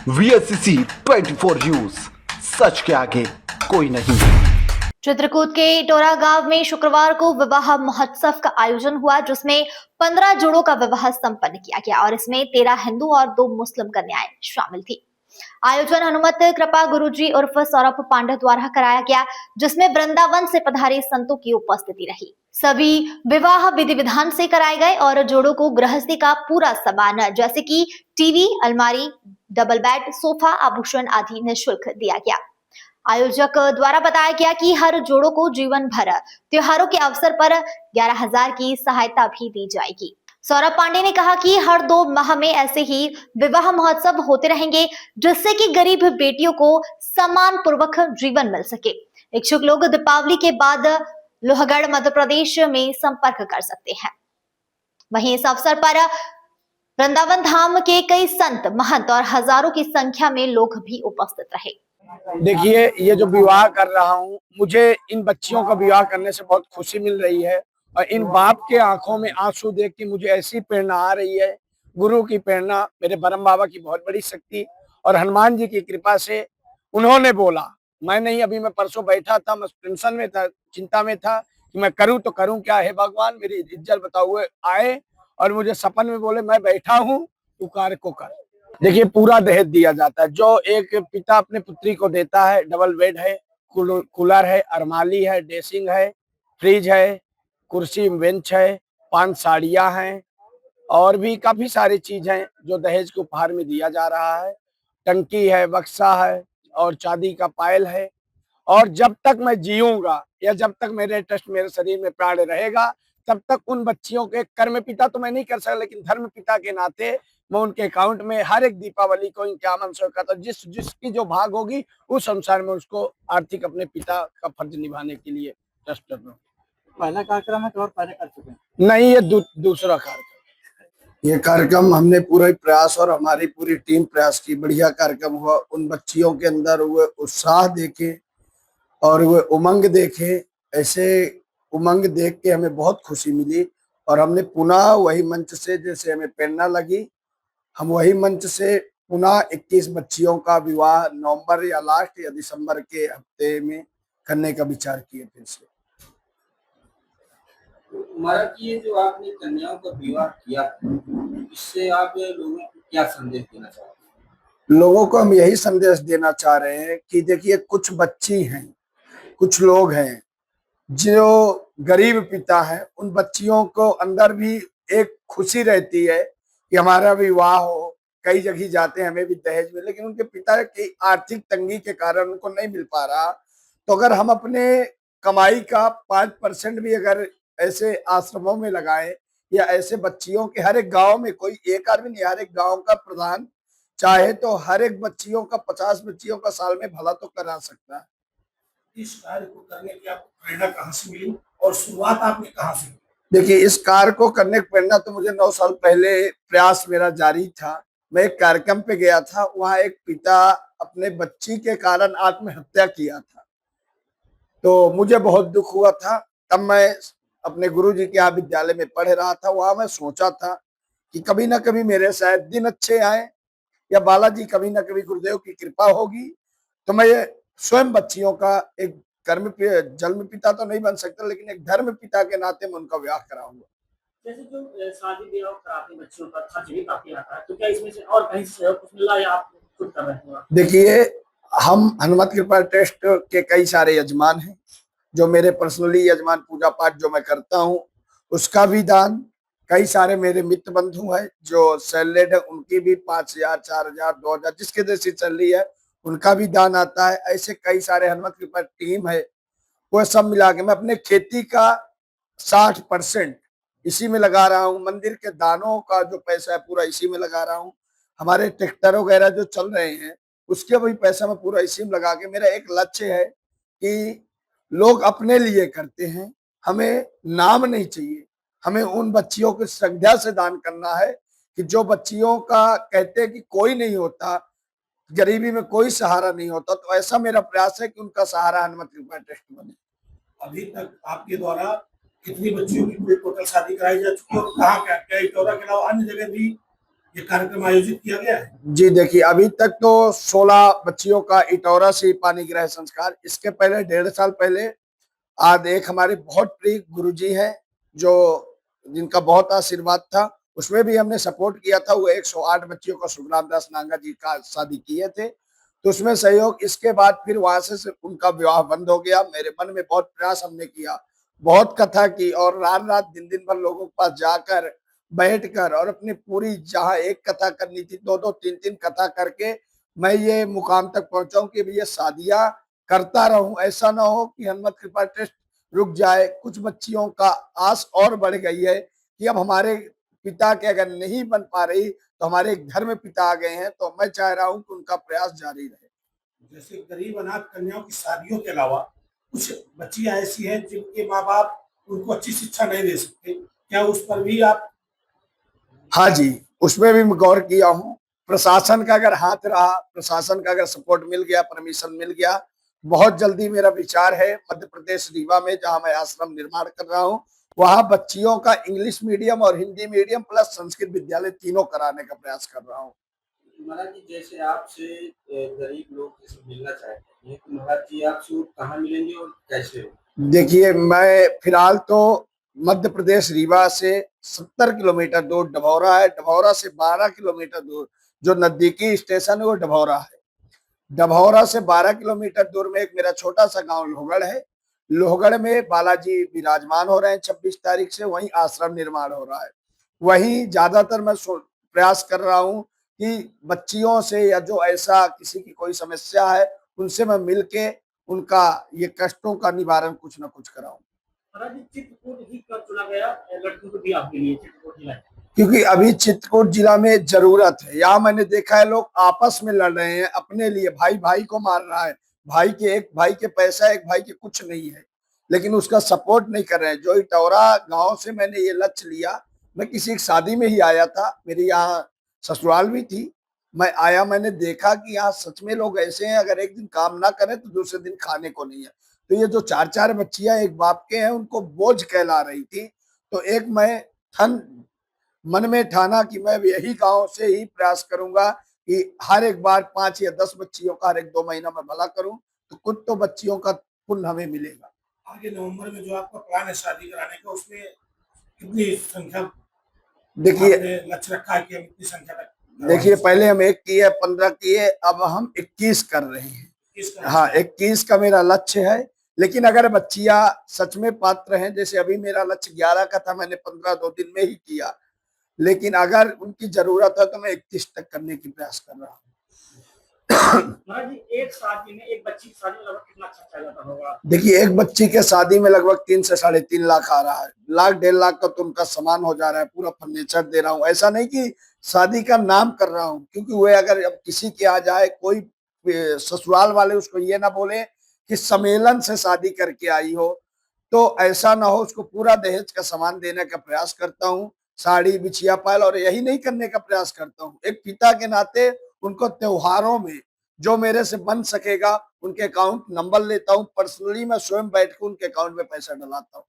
VSCC 24 news, सच के आगे कोई नहीं। चित्रकूट के टोरा गांव में शुक्रवार को विवाह महोत्सव का आयोजन हुआ, जिसमें 15 जोड़ों का विवाह संपन्न किया गया और इसमें 13 हिंदू और 2 मुस्लिम कन्याएं शामिल थी। आयोजन हनुमत कृपा गुरुजी उर्फ सौरभ पांडे द्वारा कराया गया, जिसमें वृंदावन से पधारे संतों की उपस्थिति रही। सभी विवाह विधि विधान से कराए गए और जोड़ों को गृहस्थी का पूरा सामान जैसे कि टीवी, अलमारी, डबल बेड, सोफा, आभूषण आदि निःशुल्क दिया गया। आयोजक द्वारा बताया गया कि हर जोड़ों को जीवन भर त्योहारों के अवसर पर 11,000 की सहायता भी दी जाएगी। सौरभ पांडे ने कहा कि हर 2 माह में ऐसे ही विवाह महोत्सव होते रहेंगे, जिससे कि गरीब बेटियों को सम्मान पूर्वक जीवन मिल सके। इच्छुक लोग दीपावली के बाद लोहगढ़ मध्य प्रदेश में संपर्क कर सकते हैं। वहीं इस अवसर पर वृंदावन धाम के कई संत, महंत और हजारों की संख्या में लोग भी उपस्थित रहे। देखिए, ये जो विवाह कर रहा हूँ, मुझे इन बच्चियों का विवाह करने से बहुत खुशी मिल रही है और इन बाप के आंखों में आंसू देख के मुझे ऐसी प्रेरणा आ रही है। गुरु की प्रेरणा, मेरे परम बाबा की बहुत बड़ी शक्ति और हनुमान जी की कृपा से उन्होंने बोला, मैं नहीं, अभी मैं परसों बैठा था, मैं टेंशन में था, चिंता में था कि मैं करूं तो करूं क्या है भगवान, मेरी इज्जत बताओ। हुए आए और मुझे सपन में बोले, मैं बैठा हूँ, तू कार्य को कर। देखिए, पूरा दहेज दिया जाता है जो एक पिता अपने पुत्री को देता है। डबल बेड है, कूलर है, अरमाली है, ड्रेसिंग है, फ्रिज है, कुर्सी बेंच है, 5 साड़ियां हैं और भी काफी सारी चीज हैं जो दहेज के उपहार में दिया जा रहा है। टंकी है, बक्सा है और चांदी का पायल है। और जब तक मैं जीऊंगा या जब तक मेरे ट्रस्ट मेरे शरीर में प्राण रहेगा, तब तक उन बच्चियों के कर्म पिता तो मैं नहीं कर सकता, लेकिन धर्म पिता के नाते मैं उनके अकाउंट में हर एक दीपावली को इक्यावन सौ का, तो जिसकी जो भाग होगी उस अनुसार में उसको आर्थिक अपने पिता का फर्ज निभाने के लिए ट्रस्ट कर रहा हूँ। पहला कार्यक्रम है और पहले कर चुके हैं? नहीं, ये दूसरा कार्यक्रम। ये कार्यक्रम हमने पूरा प्रयास और हमारी पूरी टीम प्रयास की, बढ़िया कार्यक्रम हुआ। उन बच्चियों के अंदर हुए उत्साह देखे और वे उमंग देखे, ऐसे उमंग देख के हमें बहुत खुशी मिली और हमने पुनः वही मंच से, जैसे हमें प्रेरणा लगी, हम वही मंच से पुनः 21 बच्चियों का विवाह नवंबर या लास्ट या दिसंबर के हफ्ते में करने का विचार किए फिर से। महाराज, ये जो आपने कन्याओं का विवाह किया, इससे आप लोगों को क्या संदेश देना चाहते हैं? लोगों को हम यही संदेश देना चाह रहे हैं कि देखिए, कुछ बच्ची हैं, कुछ लोग हैं जो गरीब पिता हैं, उन बच्चियों को अंदर भी एक खुशी रहती है कि हमारा विवाह हो। कई जगह जाते हैं, हमें भी दहेज में, लेकिन उनके पिता की आर्थिक तंगी के कारण उनको नहीं मिल पा रहा। तो अगर हम अपने कमाई का 5% भी अगर ऐसे आश्रमों में लगाए या ऐसे बच्चियों के, हर एक गांव में, कोई एक आदमी नहीं, हर एक गांव का प्रधान चाहे तो हर एक बच्चियों का 50 बच्चियों का साल में भला तो करा सकता है। इस कार्य को करने की आपको प्रेरणा कहाँ से मिली और शुरुआत आपने कहाँ से की? देखिए, इस कार्य को करने की प्रेरणा तो मुझे 9 साल पहले प्रयास मेरा जारी था। मैं एक कार्यक्रम पे गया था, वहां एक पिता अपने बच्ची के कारण आत्महत्या किया था, तो मुझे बहुत दुख हुआ था। तब मैं अपने गुरुजी के यहाँ विद्यालय में पढ़ रहा था, वहां मैं सोचा था कि कभी ना कभी मेरे शायद दिन अच्छे आए या बालाजी कभी ना कभी गुरुदेव की कृपा होगी तो मैं स्वयं बच्चियों का एक जन्म पिता तो नहीं बन सकता, लेकिन एक धर्म पिता के नाते मैं उनका विवाह कराऊंगा। जैसे जो शादी ब्याह कराते बच्चों का खर्च भी काफी आता है, तो क्या इसमें से और कहीं से सहयोग कुछ मिला या आप खुद कर रहे हैं? देखिए, हम हनुमत कृपा ट्रस्ट के कई सारे यजमान हैं, जो मेरे पर्सनली यजमान पूजा पाठ जो मैं करता हूँ उसका भी दान, कई सारे मेरे मित्र बंधु हैं जो सैलरीड है, उनकी भी 5,000, 4,000, 2,000 जिसके जैसी चल रही है उनका भी दान आता है। ऐसे कई सारे हनुमत कृपा टीम है, वो सब मिला के मैं अपने खेती का 60% इसी में लगा रहा हूँ। मंदिर के दानों का जो पैसा है पूरा इसी में लगा रहा हूँ। हमारे ट्रैक्टर वगैरह जो चल रहे हैं उसके भी पैसा मैं पूरा इसी में लगा के, मेरा एक लक्ष्य है कि लोग अपने लिए करते हैं, हमें नाम नहीं चाहिए, हमें उन बच्चियों की श्रद्धा से दान करना है कि जो बच्चियों का कहते हैं कि कोई नहीं होता, गरीबी में कोई सहारा नहीं होता, तो ऐसा मेरा प्रयास है कि उनका सहारा हनुमत कृपा ट्रस्ट बने। अभी तक आपके द्वारा कितनी बच्चियों की कुल टोटल शादी कराई जा चुकी है और कहाँ क्या क्या टोरा के अलावा अन्य जगह भी ये कार्यक्रम आयोजित किया गया है। जी देखिए, अभी तक तो 16 बच्चियों का इटौरा से ही पानी ग्रह संस्कार, इसके पहले 1.5 साल पहले आज एक हमारे बहुत प्रिय गुरुजी हैं जो जिनका बहुत आशीर्वाद था, उसमें भी हमने सपोर्ट किया था। वो 108 बच्चियों को शुभ रामदास नांगा जी का शादी किए थे, तो उसमें सहयोग। इसके बाद फिर वहां से उनका विवाह बंद हो गया। मेरे मन में बहुत प्रयास हमने किया, बहुत कथा की, और रात रात दिन दिन भर लोगों के पास जाकर बैठकर और अपनी पूरी जहाँ एक कथा करनी थी 2-2 3-3 कथा करके मैं ये मुकाम तक पहुंचा हूं कि ये शादियां करता रहूं। ऐसा ना हो कि हनुमत कृपा ट्रस्ट रुक जाए। कुछ बच्चियों का आस और बढ़ गई है कि अब हमारे पिता के अगर नहीं बन पा रही तो हमारे घर में पिता आ गए हैं, तो मैं चाह रहा हूं कि उनका प्रयास जारी रहे। जैसे गरीब अनाथ कन्याओं की शादियों के अलावा कुछ बच्चियां ऐसी हैं जिनके माँ बाप उनको अच्छी शिक्षा नहीं दे सकते, क्या उस पर भी आप? हाँ जी, उसमें भी मैं गौर किया हूँ। प्रशासन का अगर हाथ रहा, प्रशासन का अगर सपोर्ट मिल गया, परमिशन मिल गया, बहुत जल्दी मेरा विचार है मध्य प्रदेश रीवा में जहाँ मैं आश्रम निर्माण कर रहा हूँ, वहाँ बच्चियों का इंग्लिश मीडियम और हिंदी मीडियम प्लस संस्कृत विद्यालय तीनों कराने का प्रयास कर रहा हूँ। महाराज जी, जैसे आपसे गरीब लोग जैसे मिलना चाहते हैं तो महाराज जी आपसे वो कहाँ मिलेंगे और कैसे? देखिए, मैं फिलहाल तो मध्य प्रदेश रीवा से 70 किलोमीटर दूर डभौरा है, डभौरा से 12 किलोमीटर दूर जो नजदीकी स्टेशन है वो डभौरा है। डभौरा से 12 किलोमीटर दूर में एक मेरा छोटा सा गांव लोहगढ़ है। लोहगढ़ में बालाजी विराजमान हो रहे हैं 26 तारीख से, वहीं आश्रम निर्माण हो रहा है। वहीं ज्यादातर मैं प्रयास कर रहा हूँ कि बच्चियों से या जो ऐसा किसी की कोई समस्या है उनसे मैं मिलके उनका ये कष्टों का निवारण कुछ ना कुछ कराऊं। महाराज जी, चित्रकूट ही क्यों चुना गया लड़कियों के ब्याह के लिए चित्रकूट जिला? क्योंकि अभी चित्रकूट जिला में जरूरत है। यहाँ मैंने देखा है लोग आपस में लड़ रहे हैं अपने लिए, भाई भाई को मार रहा है, एक भाई के पैसा, एक भाई के कुछ नहीं है, लेकिन उसका सपोर्ट नहीं कर रहे हैं। जो इटौरा गांव से मैंने ये लक्ष्य लिया, मैं किसी एक शादी में ही आया था, मेरी यहाँ ससुराल भी थी, मैं आया, मैंने देखा कि यहाँ सच में लोग ऐसे हैं, अगर एक दिन काम ना करें तो दूसरे दिन खाने को नहीं है। तो ये जो 4-4 बच्चियां एक बाप के हैं उनको बोझ कहला रही थी, तो एक मैं मन में ठाना कि मैं यही गांव से ही प्रयास करूंगा कि हर एक बार 5 या 10 बच्चियों का हर एक 2 महीना में भला करूं, तो कुछ तो बच्चियों का पुण्य हमें मिलेगा। आगे नवंबर में जो आपका प्लान है शादी कराने का, उसमें कितनी संख्या देखिए आपने लक्ष्य रखा है कि हम इतनी संख्या तक? देखिए, पहले हम 1 किए, 15 किए, अब हम 21 कर रहे हैं। हाँ, 21 का मेरा लक्ष्य है। लेकिन अगर बच्चियां सच में पात्र हैं, जैसे अभी मेरा लक्ष्य 11 का था, मैंने 15 2 दिन में ही किया, लेकिन अगर उनकी जरूरत है तो मैं 31 तक करने की प्रयास कर रहा हूँ। महाराज जी, एक शादी में, एक बच्ची की शादी में लगभग कितना खर्चा जाता होगा? देखिए, एक बच्ची के शादी में लगभग 3 से 3.5 लाख आ रहा है। 1.5 लाख का तो उनका सामान हो जा रहा है, पूरा फर्नीचर दे रहा हूँ। ऐसा नहीं कि शादी का नाम कर रहा हूँ, क्योंकि वो अगर अब किसी के आ जाए, कोई ससुराल वाले उसको ये ना बोले कि सम्मेलन से शादी करके आई हो, तो ऐसा ना हो। उसको पूरा दहेज का सामान देने का प्रयास करता हूँ, साड़ी, बिछिया, पायल, और यही नहीं करने का प्रयास करता हूँ, एक पिता के नाते उनको त्योहारों में जो मेरे से बन सकेगा उनके अकाउंट नंबर लेता हूँ, पर्सनली मैं स्वयं बैठ के उनके अकाउंट में पैसा डलाता हूँ।